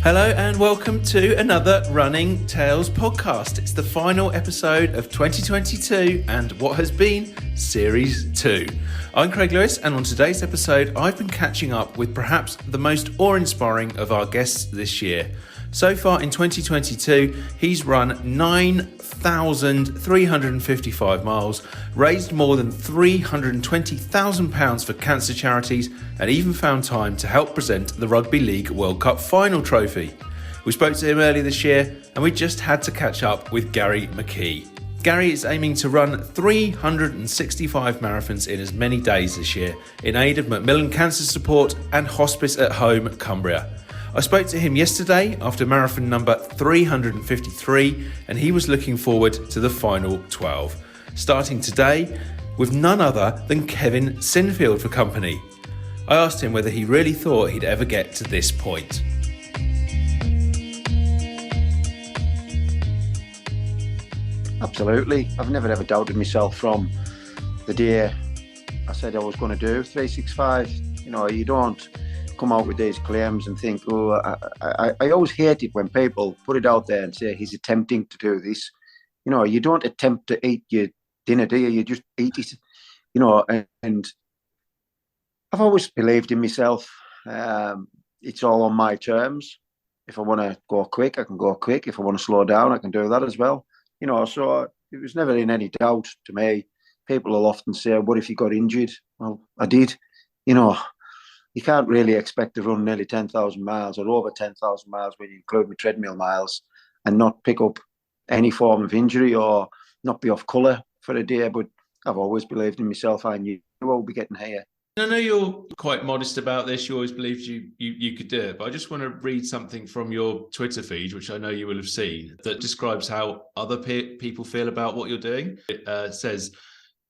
Hello and welcome to another Running Tales podcast. It's the final episode of 2022 and what has been Series 2. I'm Craig Lewis, and on today's episode I've been catching up with perhaps the most awe-inspiring of our guests this year. So far in 2022, he's run 9,355 miles, raised more than £320,000 for cancer charities, and even found time to help present the Rugby League World Cup final trophy. We spoke to him earlier this year, and we just had to catch up with Gary McKee. Gary is aiming to run 365 marathons in as many days this year in aid of MacMillan Cancer Support and Hospice at Home Cumbria. I spoke to him yesterday after marathon number 353, and he was looking forward to the final 12. Starting today with none other than Kevin Sinfield for company. I asked him whether he really thought he'd ever get to this point. Absolutely. I've never ever doubted myself from the day I said I was going to do 365. You know, you don't come out with these claims and think, I always hate it when people put it out there and say he's attempting to do this. You know, you don't attempt to eat your dinner, do you? You just eat it. You know, and I've always believed in myself. It's all on my terms. If I want to go quick, I can go quick. If I want to slow down, I can do that as well. You know, so it was never in any doubt to me. People will often say, what if you got injured? Well, I did. You know, you can't really expect to run nearly 10,000 miles or over 10,000 miles when you include my treadmill miles and not pick up any form of injury or not be off colour for a day. But I've always believed in myself. I knew I would be getting here. I know you're quite modest about this. You always believed you could do it. But I just want to read something from your Twitter feed, which I know you will have seen, that describes how other people feel about what you're doing. It says,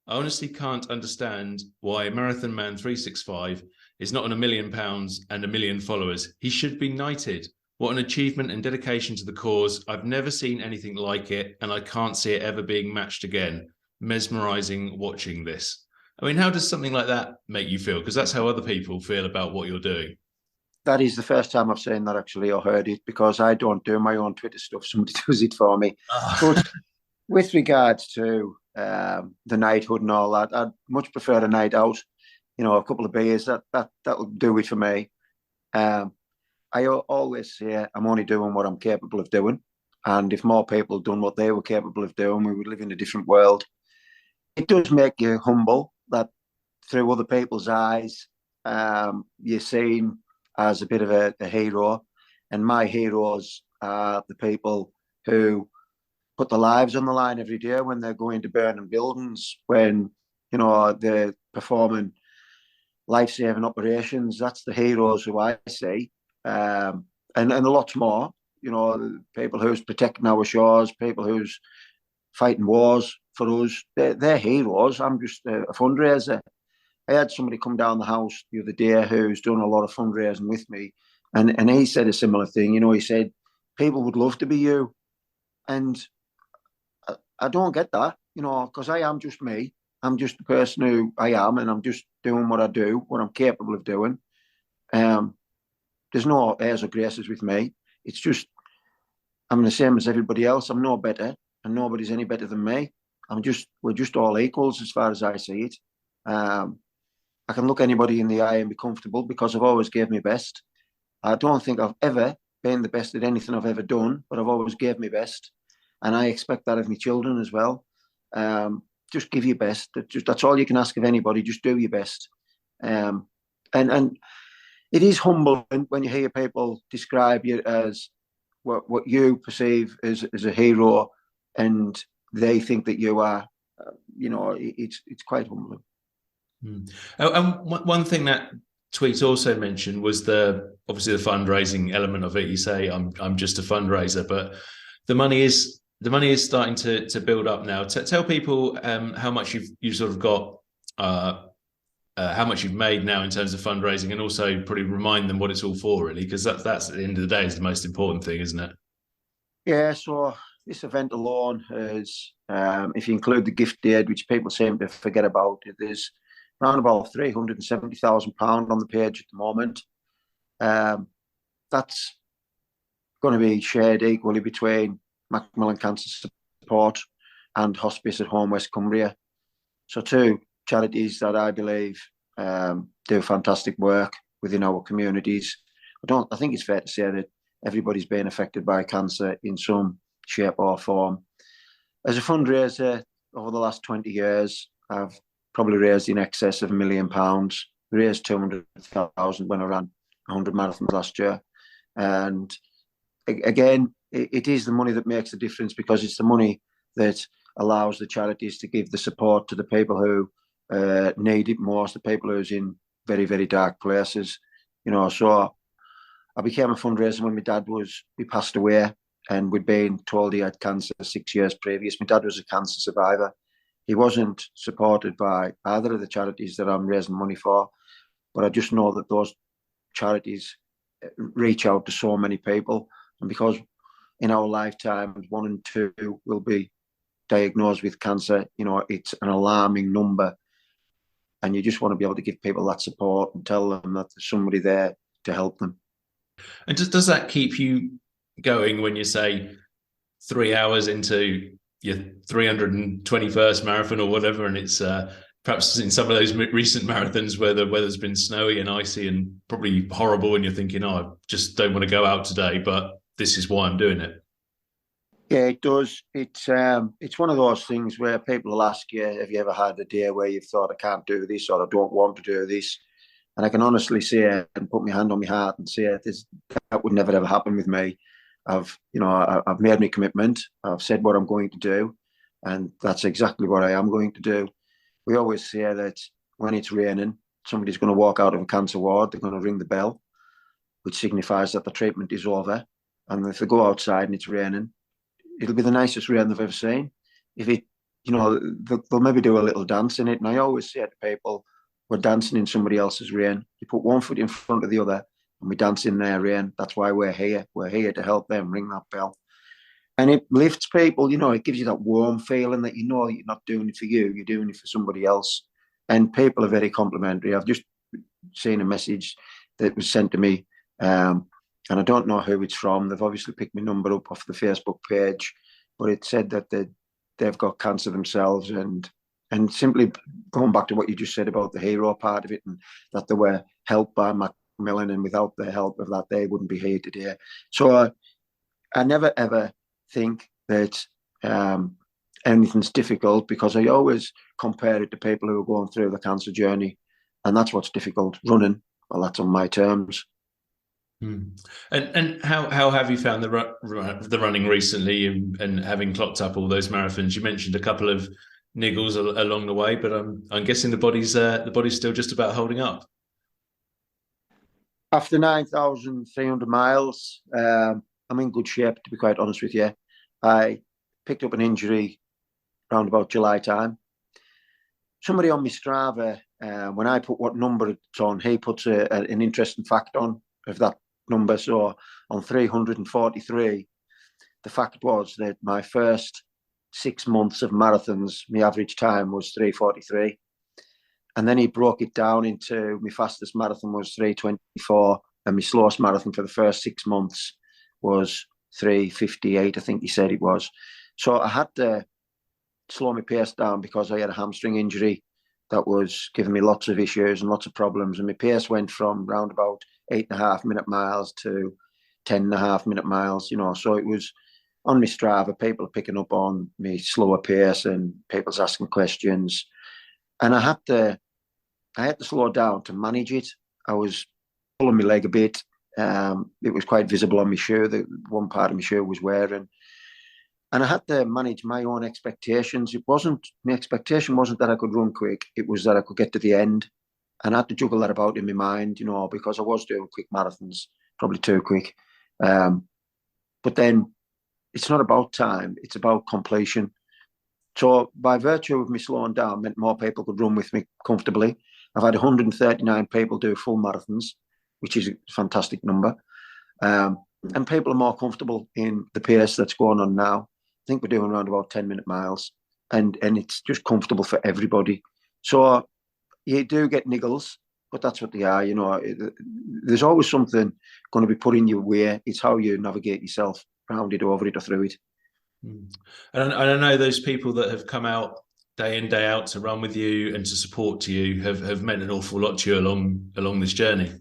I honestly can't understand why Marathon Man 365 is not on £1 million and 1 million followers. He should be knighted. What an achievement and dedication to the cause. I've never seen anything like it, and I can't see it ever being matched again. Mesmerizing watching this. I mean, how does something like that make you feel? Because that's how other people feel about what you're doing. That is the first time I've seen that actually or heard it, because I don't do my own Twitter stuff. Somebody does it for me. But with regards to the knighthood and all that, I'd much prefer a night out. You know, a couple of beers, that'll do it for me. I always say I'm only doing what I'm capable of doing. And if more people done what they were capable of doing, we would live in a different world. It does make you humble that through other people's eyes, you're seen as a bit of a hero. And my heroes are the people who put their lives on the line every day when they're going to burning buildings, when, you know, they're performing life-saving operations. That's the heroes who I see. And a lot more, you know, people who's protecting our shores, people who's fighting wars for us. They're heroes. I'm just a fundraiser. I had somebody come down the house the other day who's done a lot of fundraising with me, and he said a similar thing. You know, he said, people would love to be you. And I don't get that, you know, because I am just me. I'm just the person who I am, and I'm just doing what I do, what I'm capable of doing. There's no airs or graces with me. It's just, I'm the same as everybody else. I'm no better, and nobody's any better than me. We're just all equals as far as I see it. I can look anybody in the eye and be comfortable because I've always gave my best. I don't think I've ever been the best at anything I've ever done, but I've always gave my best. And I expect that of my children as well. Just give your best. That's all you can ask of anybody. Just do your best. And it is humbling when you hear people describe you as what you perceive as a hero, and they think that you are. You know, it's quite humbling. And one thing that tweet also mentioned was obviously the fundraising element of it. You say I'm just a fundraiser, but the money is starting to build up now. Tell people how much you've sort of got, how much you've made now in terms of fundraising, and also probably remind them what it's all for, really, because that's at the end of the day is the most important thing, isn't it? Yeah. So this event alone is, if you include the gift aid, which people seem to forget about, it is around about £370,000 on the page at the moment. That's going to be shared equally between MacMillan Cancer Support and Hospice at Home West Cumbria. So two charities that I believe do fantastic work within our communities. I think it's fair to say that everybody's been affected by cancer in some shape or form. As a fundraiser, over the last 20 years, I've probably raised in excess of £1 million. We raised 200,000 when I ran 100 marathons last year. And again, it is the money that makes the difference, because it's the money that allows the charities to give the support to the people who need it most, the people who's in very, very dark places. So I became a fundraiser when my dad he passed away, and we'd been told he had cancer 6 years previous. My dad was a cancer survivor. He wasn't supported by either of the charities that I'm raising money for, but I just know that those charities reach out to so many people. And because in our lifetime, 1 in 2 will be diagnosed with cancer, it's an alarming number. And you just want to be able to give people that support and tell them that there's somebody there to help them. And does that keep you going when you say 3 hours into your 321st marathon or whatever, and it's perhaps in some of those recent marathons where the weather's been snowy and icy and probably horrible, and you're thinking, oh, I just don't want to go out today, but this is why I'm doing it? Yeah, it does. It's one of those things where people will ask you, have you ever had a day where you've thought, I can't do this, or I don't want to do this? And I can honestly say and put my hand on my heart and say that would never ever happen with me. I've made my commitment. I've said what I'm going to do, and that's exactly what I am going to do. We always say that when it's raining, somebody's going to walk out of a cancer ward. They're going to ring the bell, which signifies that the treatment is over. And if they go outside and it's raining, it'll be the nicest rain they've ever seen. If it, they'll maybe do a little dance in it. And I always say to people, we're dancing in somebody else's rain. You put one foot in front of the other, and we dance in their rain. That's why we're here. We're here to help them ring that bell. And it lifts people, it gives you that warm feeling that you're not doing it for you, you're doing it for somebody else. And people are very complimentary. I've just seen a message that was sent to me, and I don't know who it's from. They've obviously picked my number up off the Facebook page, but it said that they've got cancer themselves, and simply going back to what you just said about the hero part of it, and that they were helped by MacMillan, and without the help of that, they wouldn't be here today. So I never, ever think that anything's difficult, because I always compare it to people who are going through the cancer journey, and that's what's difficult. Running, well, that's on my terms. And how have you found the running recently, and having clocked up all those marathons? You mentioned a couple of niggles along the way, but I'm guessing the body's still just about holding up. After 9,300 miles, I'm in good shape, to be quite honest with you. I picked up an injury around about July time. Somebody on my Strava, when I put what number it's on, he puts an interesting fact on of that number. So on 343, the fact was that my first 6 months of marathons, my average time was 343. And then he broke it down into my fastest marathon was 324, and my slowest marathon for the first 6 months was 358, I think he said it was. So I had to slow my pace down because I had a hamstring injury that was giving me lots of issues and lots of problems. And my pace went from round about 8.5 minute miles to 10.5 minute miles, So it was on my Strava, people are picking up on me slower pace, and people's asking questions. And I had to slow down to manage it. I was pulling my leg a bit. It was quite visible on my shoe. The one part of my shoe was wearing. And I had to manage my own expectations. My expectation wasn't that I could run quick. It was that I could get to the end. And I had to juggle that about in my mind, because I was doing quick marathons, probably too quick. But then it's not about time. It's about completion. So by virtue of me slowing down, meant more people could run with me comfortably. I've had 139 people do full marathons, which is a fantastic number. And people are more comfortable in the pace that's going on now. I think we're doing around about 10-minute miles, and it's just comfortable for everybody. So you do get niggles, but that's what they are. You know, there's always something going to be put in your way. It's how you navigate yourself around it, over it, or through it. And I know those people that have come out day in, day out to run with you and to support to you have meant an awful lot to you along this journey.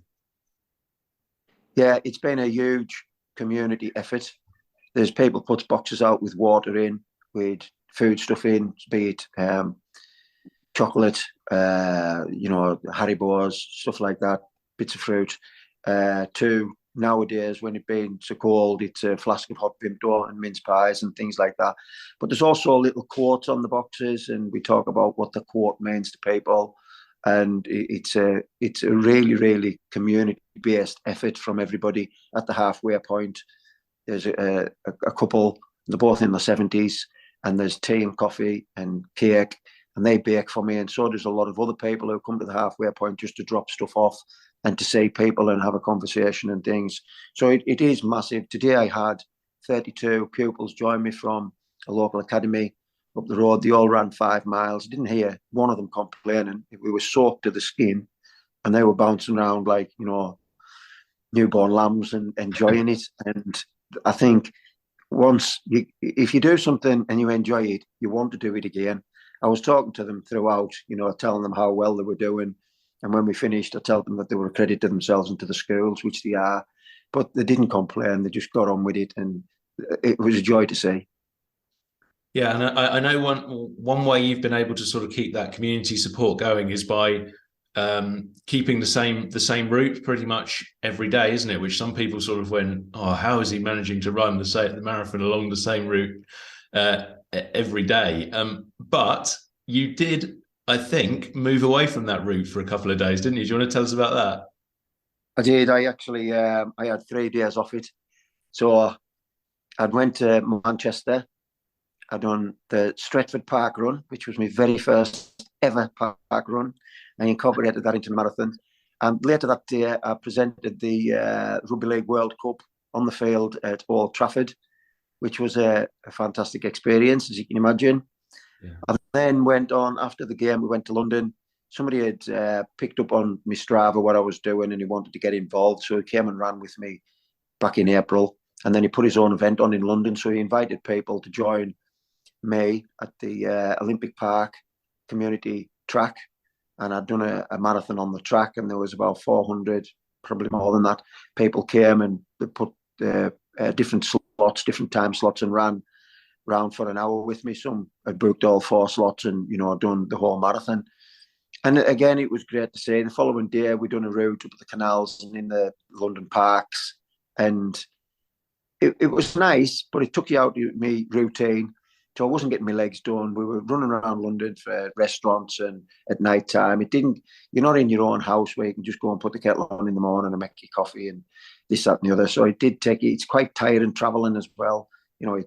Yeah, it's been a huge community effort. There's people put boxes out with water in, with food stuff in, be it chocolate, you know, Haribos, stuff like that, bits of fruit. To nowadays, when it's been so cold, it's a flask of hot Vimto and mince pies and things like that. But there's also little quotes on the boxes, and we talk about what the quote means to people. And it's a really, really community-based effort from everybody at the halfway point. There's a couple, they're both in the 70s, and there's tea and coffee and cake, and they bake for me. And so there's a lot of other people who come to the halfway point just to drop stuff off and to see people and have a conversation and things. So it is massive. Today I had 32 pupils join me from a local academy up the road. They all ran 5 miles. I didn't hear one of them complaining. We were soaked to the skin, and they were bouncing around like, you know, newborn lambs and enjoying it. And I think if you do something and you enjoy it, you want to do it again. I was talking to them throughout, you know, telling them how well they were doing. And when we finished, I told them that they were a credit to themselves and to the schools, which they are. But they didn't complain. They just got on with it. And it was a joy to see. Yeah, and I know one way you've been able to sort of keep that community support going is by keeping the same route pretty much every day, isn't it? Which some people sort of went, oh, how is he managing to run the marathon along the same route every day? But you did, I think, move away from that route for a couple of days, didn't you? Do you want to tell us about that? I did. I actually, I had 3 days off it. So I went to Manchester. I'd done the Stretford Park Run, which was my very first ever park run. I incorporated that into the marathon. And later that day, I presented the Rugby League World Cup on the field at Old Trafford, which was a fantastic experience, as you can imagine. Yeah. I then went on, after the game, we went to London. Somebody had picked up on my Strava what I was doing, and he wanted to get involved. So he came and ran with me back in April. And then he put his own event on in London. So he invited people to join me at the Olympic Park community track. And I'd done a marathon on the track, and there was about 400, probably more than that. People came and they put different slots, different time slots, and ran round for an hour with me. Some had booked all 4 slots and, you know, done the whole marathon. And again, it was great to see. The following day, we done a route up the canals and in the London parks. And it was nice, but it took you out of me routine. So I wasn't getting my legs done. We were running around London for restaurants and at night time. You're not in your own house where you can just go and put the kettle on in the morning and make your coffee and this, that, and the other. So it did take you. It's quite tiring traveling as well. You know,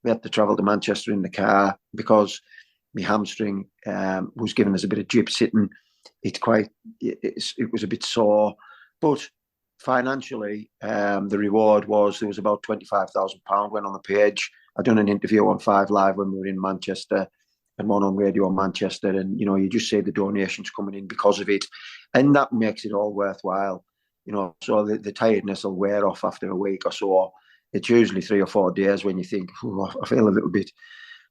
we had to travel to Manchester in the car because my hamstring was giving us a bit of jib sitting. It was a bit sore, but financially, the reward was there was about £25,000 went on the page. I'd done an interview on 5 Live when we were in Manchester and one on Radio Manchester, and you know, you just see the donations coming in because of it, and that makes it all worthwhile. You know, so the tiredness will wear off after a week or so. It's usually 3 or 4 days when you think, I feel a little bit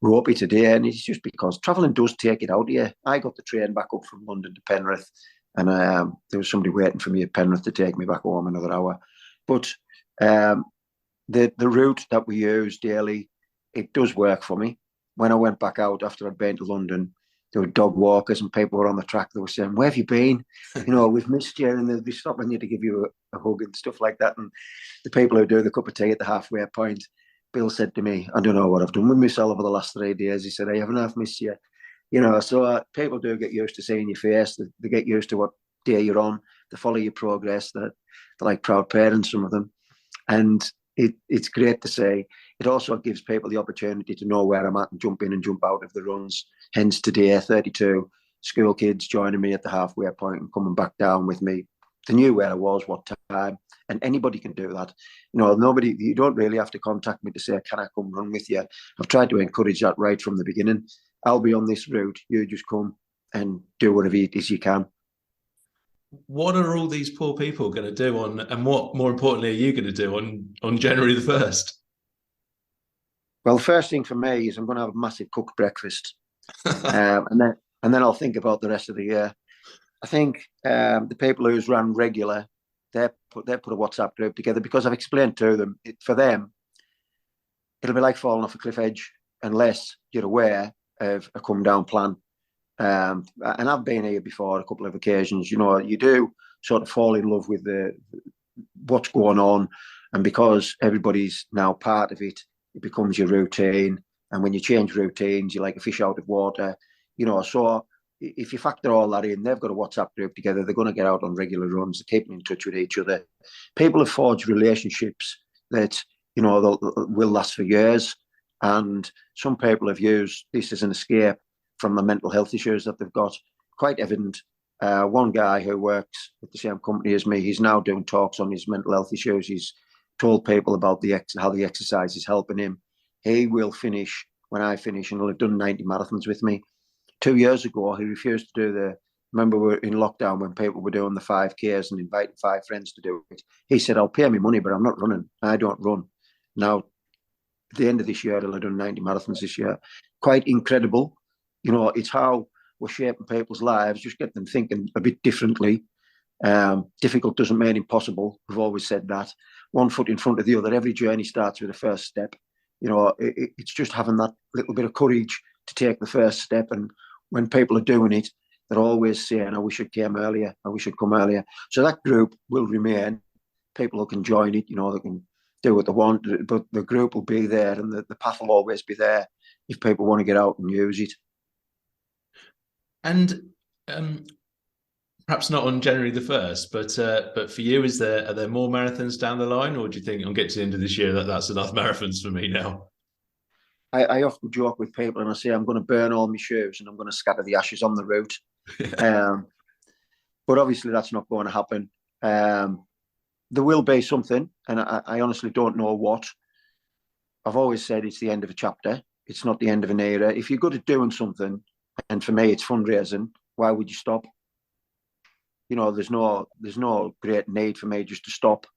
ropey today, and it's just because travelling does take it out of you. I got the train back up from London to Penrith, and there was somebody waiting for me at Penrith to take me back home another hour. But the route that we use daily, it does work for me. When I went back out after I'd been to London, there were dog walkers and people were on the track. They were saying, "Where have you been? You know, we've missed you," and they'll be stopping you to give you a hug and stuff like that. And the people who do the cup of tea at the halfway point, Bill said to me, "I don't know what I've done with myself over the last 3 days." He said, "I haven't half missed you." You know, so people do get used to seeing your face. They get used to what day you're on. They follow your progress. They're like proud parents, some of them. And it's great to see. It also gives people the opportunity to know where I'm at and jump in and jump out of the runs. Hence today, 32 school kids joining me at the halfway point and coming back down with me. They knew where I was, what time, and anybody can do that. You know, you don't really have to contact me to say, "Can I come run with you?" I've tried to encourage that right from the beginning. I'll be on this route. You just come and do whatever it is you can. what are all these poor people going to do on, and what, more importantly, are you going to do on January the 1st? Well, the first thing for me is I'm going to have a massive cooked breakfast, and then I'll think about the rest of the year. I think the people who's run regular, they put a WhatsApp group together because I've explained to them, for them, it'll be like falling off a cliff edge unless you're aware of a come down plan. And I've been here before a couple of occasions. You do sort of fall in love with what's going on, and because everybody's now part of it, it becomes your routine. And when you change routines, you're like a fish out of water. So if you factor all that in, they've got a WhatsApp group together. They're going to get out on regular runs. They're keeping in touch with each other. People have forged relationships that will last for years. And some people have used this as an escape from the mental health issues that they've got. Quite evident. One guy who works at the same company as me, he's now doing talks on his mental health issues. He's told people about how the exercise is helping him. He will finish when I finish, and he'll have done 90 marathons with me. 2 years ago, he refused to do remember we were in lockdown when people were doing the 5Ks and inviting 5 friends to do it. He said, I'll pay me money, but I'm not running. I don't run. Now, at the end of this year, he'll have done 90 marathons this year. Quite incredible. It's how we're shaping people's lives, just get them thinking a bit differently. Difficult doesn't mean impossible. We've always said that. One foot in front of the other. Every journey starts with a first step. It's just having that little bit of courage to take the first step. And when people are doing it, they're always saying, I wish I came earlier. I wish I'd come earlier. So that group will remain. People who can join it, they can do what they want, but the group will be there, and the path will always be there if people want to get out and use it. And perhaps not on January the 1st, but for you, are there more marathons down the line, or do you think I'll get to the end of this year that's enough marathons for me now? I often joke with people and I say I'm going to burn all my shoes and I'm going to scatter the ashes on the route. But obviously that's not going to happen. There will be something, and I honestly don't know what. I've always said it's the end of a chapter. It's not the end of an era. If you're good at doing something, and for me it's fundraising, why would you stop? There's no great need for me just to stop.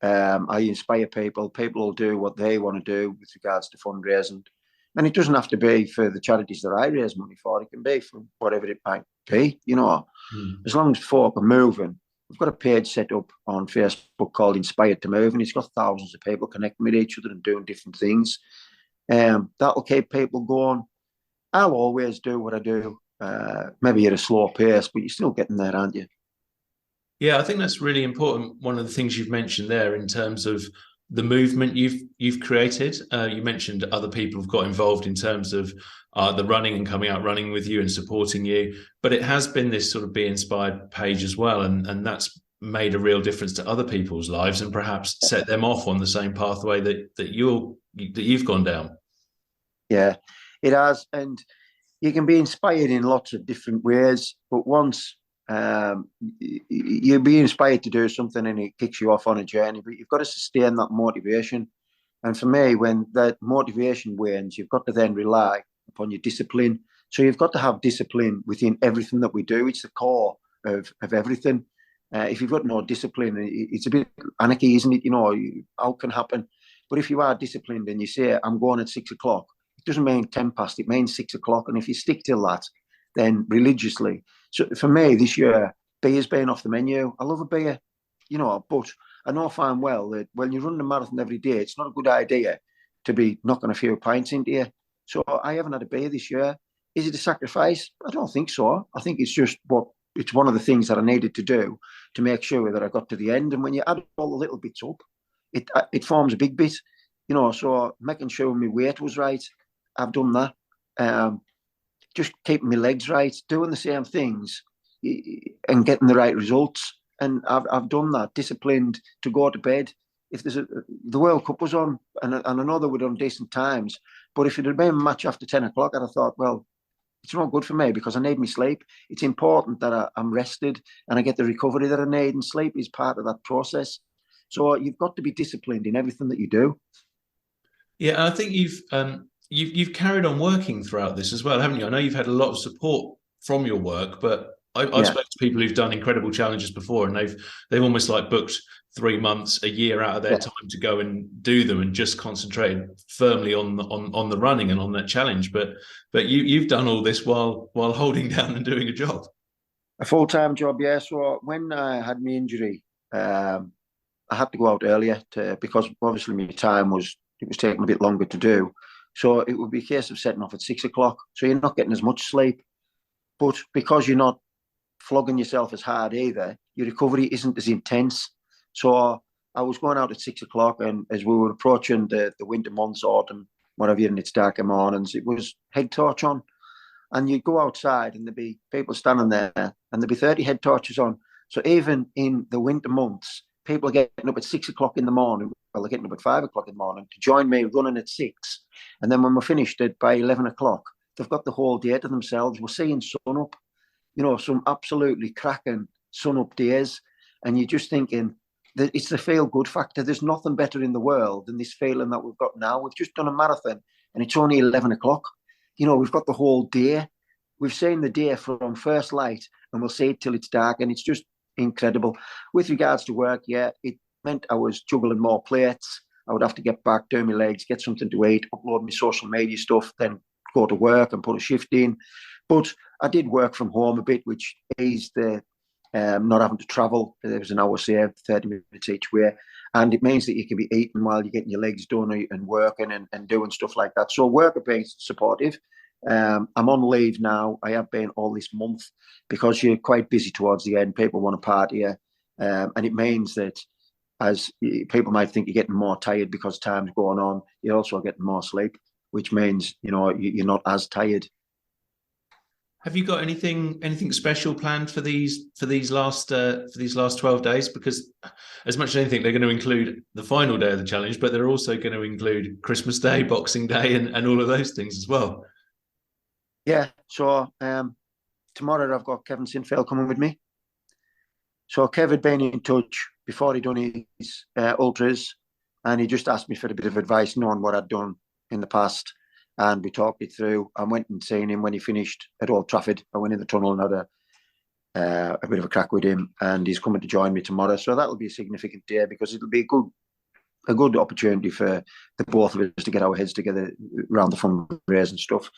I inspire people. People will do what they want to do with regards to fundraising. And it doesn't have to be for the charities that I raise money for. It can be for whatever it might be, As long as folk are moving. We've got a page set up on Facebook called Inspired to Move, and it's got thousands of people connecting with each other and doing different things. That'll keep people going. I'll always do what I do, maybe at a slow pace, but you're still getting there, aren't you? Yeah, I think that's really important. One of the things you've mentioned there in terms of the movement you've created. You mentioned other people have got involved in terms of the running and coming out running with you and supporting you. But it has been this sort of Be Inspired page as well, and that's made a real difference to other people's lives and perhaps set them off on the same pathway that you've gone down. Yeah, it has, and you can be inspired in lots of different ways. But once you'll be inspired to do something and it kicks you off on a journey, but you've got to sustain that motivation. And for me, when that motivation wanes, you've got to then rely upon your discipline. So you've got to have discipline within everything that we do. It's the core of everything. If you've got no discipline, it's a bit anarchy, isn't it? How can happen? But if you are disciplined and you say, I'm going at 6 o'clock, it doesn't mean 10 past, it means 6 o'clock. And if you stick to that, then religiously. So for me, this year, beer's been off the menu. I love a beer, but I know fine well that when you run a marathon every day, it's not a good idea to be knocking a few pints into you. So I haven't had a beer this year. Is it a sacrifice? I don't think so. I think it's just it's one of the things that I needed to do to make sure that I got to the end. And when you add all the little bits up, it forms a big bit, so making sure my weight was right. I've done that. Just keeping my legs right, doing the same things and getting the right results. And I've done that, disciplined to go to bed. If the World Cup was on, and I know they were on decent times, but if it had been a match after 10 o'clock, I'd have thought, well, it's not good for me because I need my sleep. It's important that I'm rested and I get the recovery that I need, and sleep is part of that process. So you've got to be disciplined in everything that you do. Yeah, I think you've carried on working throughout this as well, haven't you? I know you've had a lot of support from your work, but I've spoken to people who've done incredible challenges before, and they've almost like booked 3 months, a year out of their time to go and do them, and just concentrated firmly on the running and on that challenge. But you've done all this while holding down and doing a job. A full-time job, yeah. So when I had my injury, I had to go out earlier because obviously my time was taking a bit longer to do. So it would be a case of setting off at 6 o'clock. So you're not getting as much sleep, but because you're not flogging yourself as hard either, your recovery isn't as intense. So I was going out at 6 o'clock, and as we were approaching the winter months, autumn, whatever, and it's darker mornings, it was head torch on. And you'd go outside and there'd be people standing there and there'd be 30 head torches on. So even in the winter months, people are getting up at 6 o'clock in the morning. Well, they're getting up at 5 o'clock in the morning to join me running at 6. And then when we're finished by 11 o'clock, they've got the whole day to themselves. We're seeing sun up, some absolutely cracking sun up days. And you're just thinking that it's the feel good factor. There's nothing better in the world than this feeling that we've got now. We've just done a marathon and it's only 11 o'clock. We've got the whole day. We've seen the day from first light and we'll see it till it's dark, and it's just incredible. With regards to work, yeah, it meant I was juggling more plates. I would have to get back, do my legs, get something to eat, upload my social media stuff, then go to work and put a shift in. But I did work from home a bit, which eased the not having to travel. There was an hour saved, 30 minutes each way. And it means that you can be eating while you're getting your legs done and working and doing stuff like that. So work are being supportive. I'm on leave now. I have been all this month because you're quite busy towards the end. People want to party. And it means that as people might think you're getting more tired because time's going on, you're also getting more sleep, which means, you're not as tired. Have you got anything special planned for these last 12 days? Because as much as anything, they're going to include the final day of the challenge, but they're also going to include Christmas Day, Boxing Day, and all of those things as well. Yeah. So tomorrow I've got Kevin Sinfield coming with me. So Kev had been in touch before he done his ultras, and he just asked me for a bit of advice, knowing what I'd done in the past. And we talked it through. I went and seen him when he finished at Old Trafford. I went in the tunnel and had a bit of a crack with him, and he's coming to join me tomorrow. So that'll be a significant day because it'll be a good opportunity for the both of us to get our heads together around the fundraising stuff.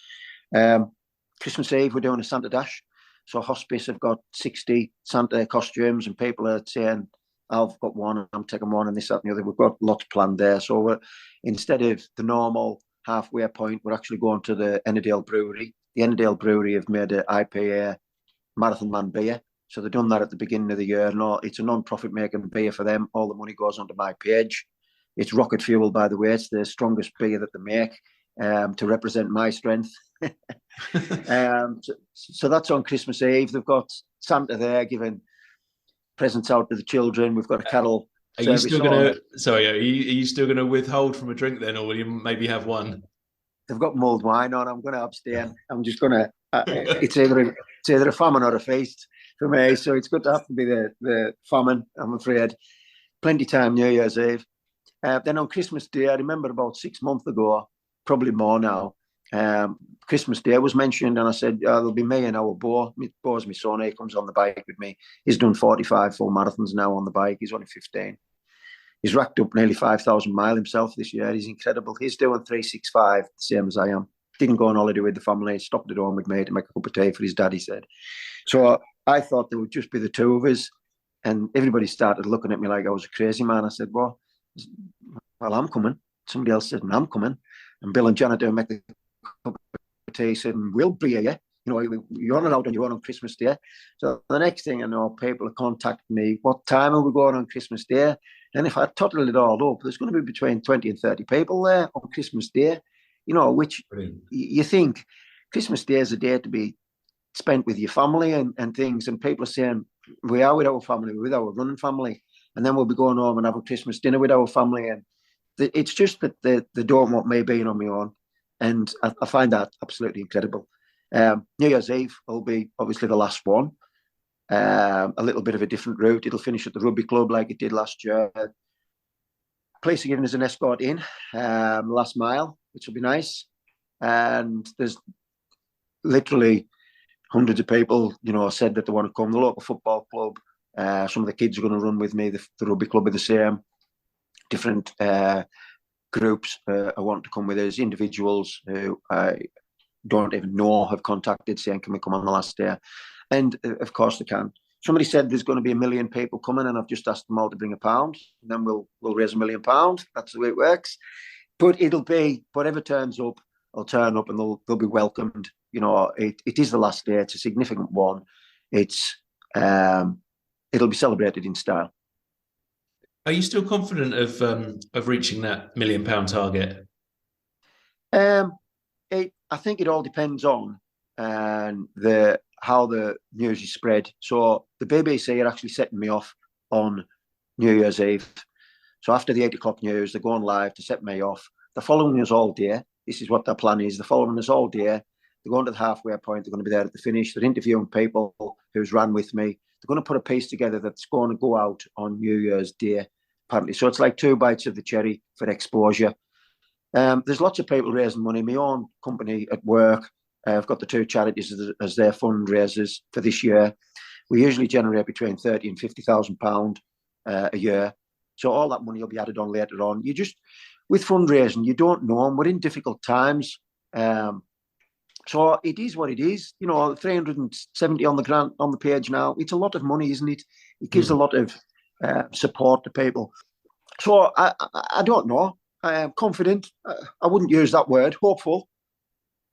Christmas Eve, we're doing a Santa Dash. So Hospice have got 60 Santa costumes, and people are saying, I've got one, and I'm taking one, and this, that, and the other. We've got lots planned there. So instead of the normal halfway point, we're actually going to the Ennerdale Brewery. The Ennerdale Brewery have made an IPA Marathon Man beer. So they've done that at the beginning of the year. No, it's a non-profit making beer for them. All the money goes onto my page. It's rocket fuel, by the way. It's the strongest beer that they make to represent my strength. So that's on Christmas Eve. They've got Santa there giving presents out to the children. We've got a carol. Are you still going to withhold from a drink then, or will you maybe have one? They've got mulled wine on. I'm going to abstain. I'm just going to. It's either a famine or a feast for me. So it's good to have to be the famine, I'm afraid. Plenty time New Year's Eve. Then on Christmas Day, I remember about 6 months ago, probably more now. Christmas Day was mentioned, and I said, there'll be me and our Bo. Bo's my son. He comes on the bike with me. He's done 45 full marathons now on the bike. He's only 15. He's racked up nearly 5,000 miles himself this year. He's incredible. He's doing 365, the same as I am. Didn't go on holiday with the family. Stopped at home with me to make a cup of tea for his dad, he said. So I thought there would just be the two of us, and everybody started looking at me like I was a crazy man. I said, well, I'm coming. Somebody else said, I'm coming. And Bill and Janet don't make the cup of tea, said, we'll be here. You're not out on your own on Christmas Day. So the next thing I know, people are contacting me, what time are we going on Christmas Day? And if I total it all up, there's going to be between 20 and 30 people there on Christmas Day, which Brilliant. You think Christmas Day is a day to be spent with your family and things. And people are saying, we are with our family, we're with our running family. And then we'll be going home and have a Christmas dinner with our family. And it's just that they don't want me being on my own. And I find that absolutely incredible. New Year's Eve will be obviously the last one. A little bit of a different route. It'll finish at the rugby club like it did last year. Police are giving us an escort in last mile, which will be nice. And there's literally hundreds of people, said that they want to come. The local football club, some of the kids are going to run with me. The rugby club are the same. Different groups I want to come with us. Individuals who I don't even know have contacted saying, can we come on the last day? And of course they can. Somebody said there's going to be 1 million people coming, and I've just asked them all to bring £1, and then we'll raise £1 million. That's the way it works. But it'll be whatever turns up, I'll turn up, and they'll be welcomed. It is the last day. It's a significant one. It'll be celebrated in style. Are you still confident of reaching that £1 million target? I think it all depends on how the news is spread. So the BBC are actually setting me off on New Year's Eve. So after the 8 o'clock news, they're going live to set me off. They're following us all day. This is what their plan is. They're following us all day. They're going to the halfway point. They're going to be there at the finish. They're interviewing people who's ran with me. They're going to put a piece together that's going to go out on New Year's Day, apparently. So it's like 2 bites of the cherry for exposure. There's lots of people raising money. My own company at work, I've got the 2 charities as their fundraisers for this year. We usually generate between £30,000 and £50,000 a year. So all that money will be added on later on. With fundraising, you don't know, and we're in difficult times. So it is what it is. 370 on the page now. It's a lot of money, isn't it? It gives a lot of support to people. So I don't know. I am confident. I wouldn't use that word. Hopeful.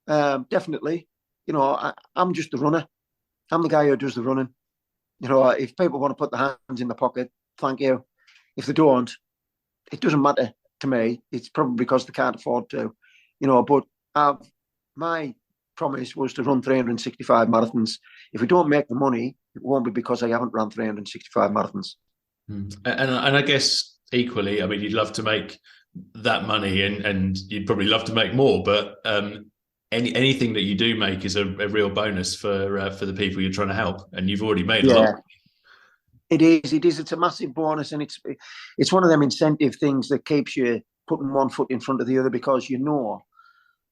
Definitely. I'm just the runner. I'm the guy who does the running. If people want to put their hands in the pocket, thank you. If they don't, it doesn't matter to me. It's probably because they can't afford to. But my promise was to run 365 marathons. If we don't make the money, it won't be because I haven't run 365 marathons. And I guess equally, I mean, you'd love to make that money, and you'd probably love to make more, but anything that you do make is a real bonus for the people you're trying to help, and you've already made a lot. It is. It's a massive bonus, and it's one of them incentive things that keeps you putting one foot in front of the other, because you know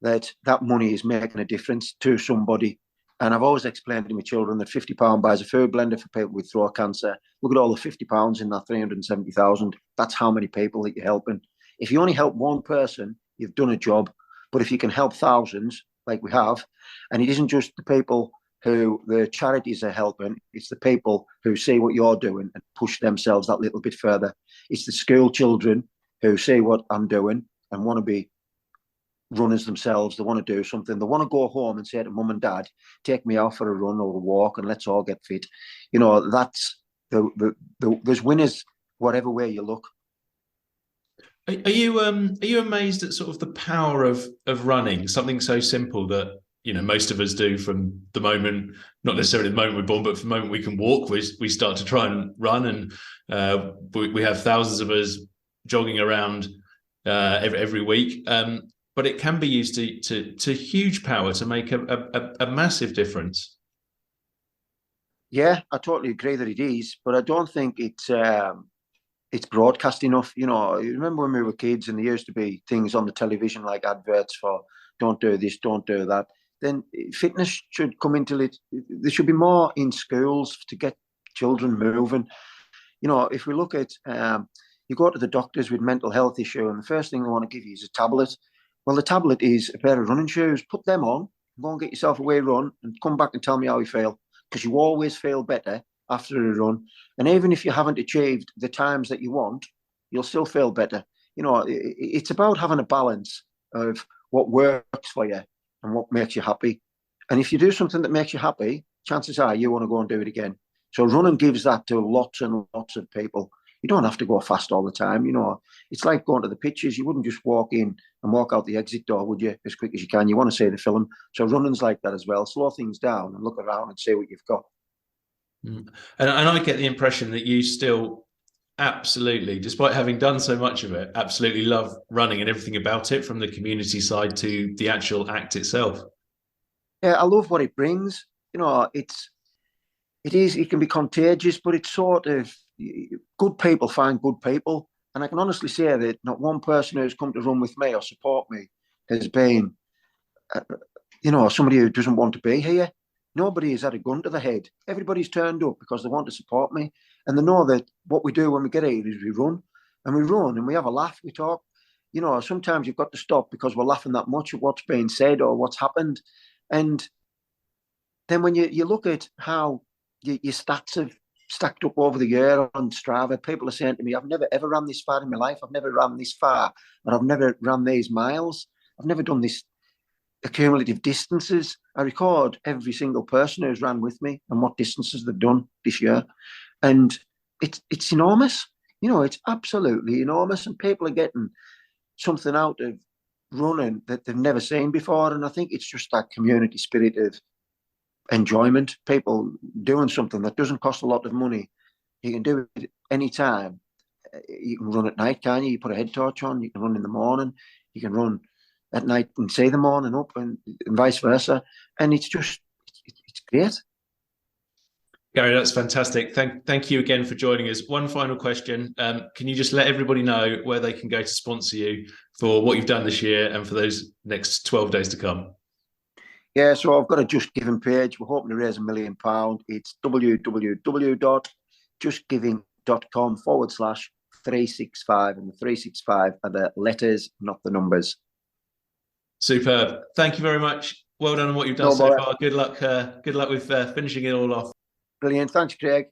that money is making a difference to somebody. And I've always explained to my children that £50 buys a food blender for people with throat cancer. Look at all the £50 in that 370,000. That's how many people that you're helping. If you only help one person, you've done a job. But if you can help thousands, like we have, and it isn't just the people who the charities are helping, it's the people who see what you're doing and push themselves that little bit further. It's the school children who see what I'm doing and want to be runners themselves. They want to do something. They want to go home and say to mum and dad, take me out for a run or a walk and let's all get fit. That's there's winners whatever way you look. Are you amazed at sort of the power of running, something so simple that most of us do from the moment, not necessarily the moment we're born, but from the moment we can walk, we start to try and run, and we have thousands of us jogging around every week. But it can be used to huge power to make a massive difference. Yeah, I totally agree that it is, but I don't think it's broadcast enough. You remember when we were kids and there used to be things on the television like adverts for don't do this, don't do that. Then fitness should come into it. There should be more in schools to get children moving. If we look at, you go to the doctors with mental health issue and the first thing they want to give you is a tablet. Well, the tablet is a pair of running shoes. Put them on, go and get yourself a wee run and come back and tell me how you feel, because you always feel better after a run. And even if you haven't achieved the times that you want, you'll still feel better. It's about having a balance of what works for you and what makes you happy. And if you do something that makes you happy, chances are you want to go and do it again. So running gives that to lots and lots of people. You don't have to go fast all the time. It's like going to the pictures. You wouldn't just walk in and walk out the exit door, would you, as quick as you can? You want to see the film. So running's like that as well. Slow things down and look around and see what you've got. And I get the impression that you still absolutely, despite having done so much of it, absolutely love running and everything about it, from the community side to the actual act itself. Yeah, I love what it brings. It can be contagious, but it's sort of good people find good people. And I can honestly say that not one person who's come to run with me or support me has been, somebody who doesn't want to be here. Nobody has had a gun to the head. Everybody's turned up because they want to support me. And they know that what we do when we get here is we run. And we run and we have a laugh, we talk. You know, sometimes you've got to stop because we're laughing that much at what's being said or what's happened. And then when you look at how your stats have stacked up over the year on Strava, people are saying to me, I've never ever ran this far in my life. I've never ran this far, or I've never ran these miles. I've never done this accumulative distances. I record every single person who's ran with me and what distances they've done this year. And it's enormous. You know, it's absolutely enormous. And people are getting something out of running that they've never seen before. And I think it's just that community spirit of enjoyment, people doing something that doesn't cost a lot of money. You can do it anytime. You can run at night, can't you? You put a head torch on, you can run in the morning, you can run at night and see the morning up and vice versa. And it's great. Gary, that's fantastic. Thank you again for joining us. One final question. Can you just let everybody know where they can go to sponsor you for what you've done this year and for those next 12 days to come? Yeah, so I've got a Just Giving page. We're hoping to raise £1 million. It's www.justgiving.com/365. And the 365 are the letters, not the numbers. Superb. Thank you very much. Well done on what you've done so far. Good luck with finishing it all off. Brilliant. Thanks, Craig.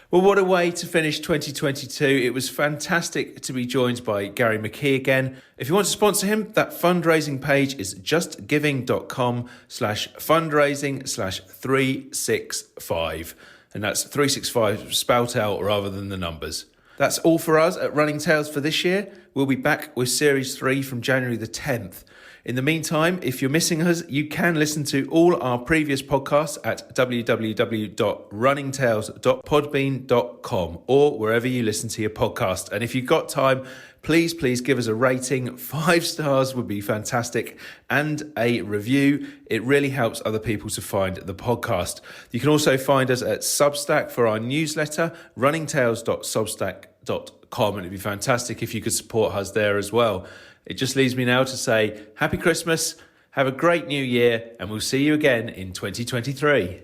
Well, what a way to finish 2022. It was fantastic to be joined by Gary McKee again. If you want to sponsor him, that fundraising page is justgiving.com/fundraising/365. And that's 365 spout out rather than the numbers. That's all for us at Running Tales for this year. We'll be back with Series 3 from January the 10th. In the meantime, if you're missing us, you can listen to all our previous podcasts at www.runningtales.podbean.com or wherever you listen to your podcast. And if you've got time, please give us a rating. 5 stars would be fantastic, and a review. It really helps other people to find the podcast. You can also find us at Substack for our newsletter, runningtales.substack.com, and it'd be fantastic if you could support us there as well. It just leaves me now to say Happy Christmas, have a great new year, and we'll see you again in 2023.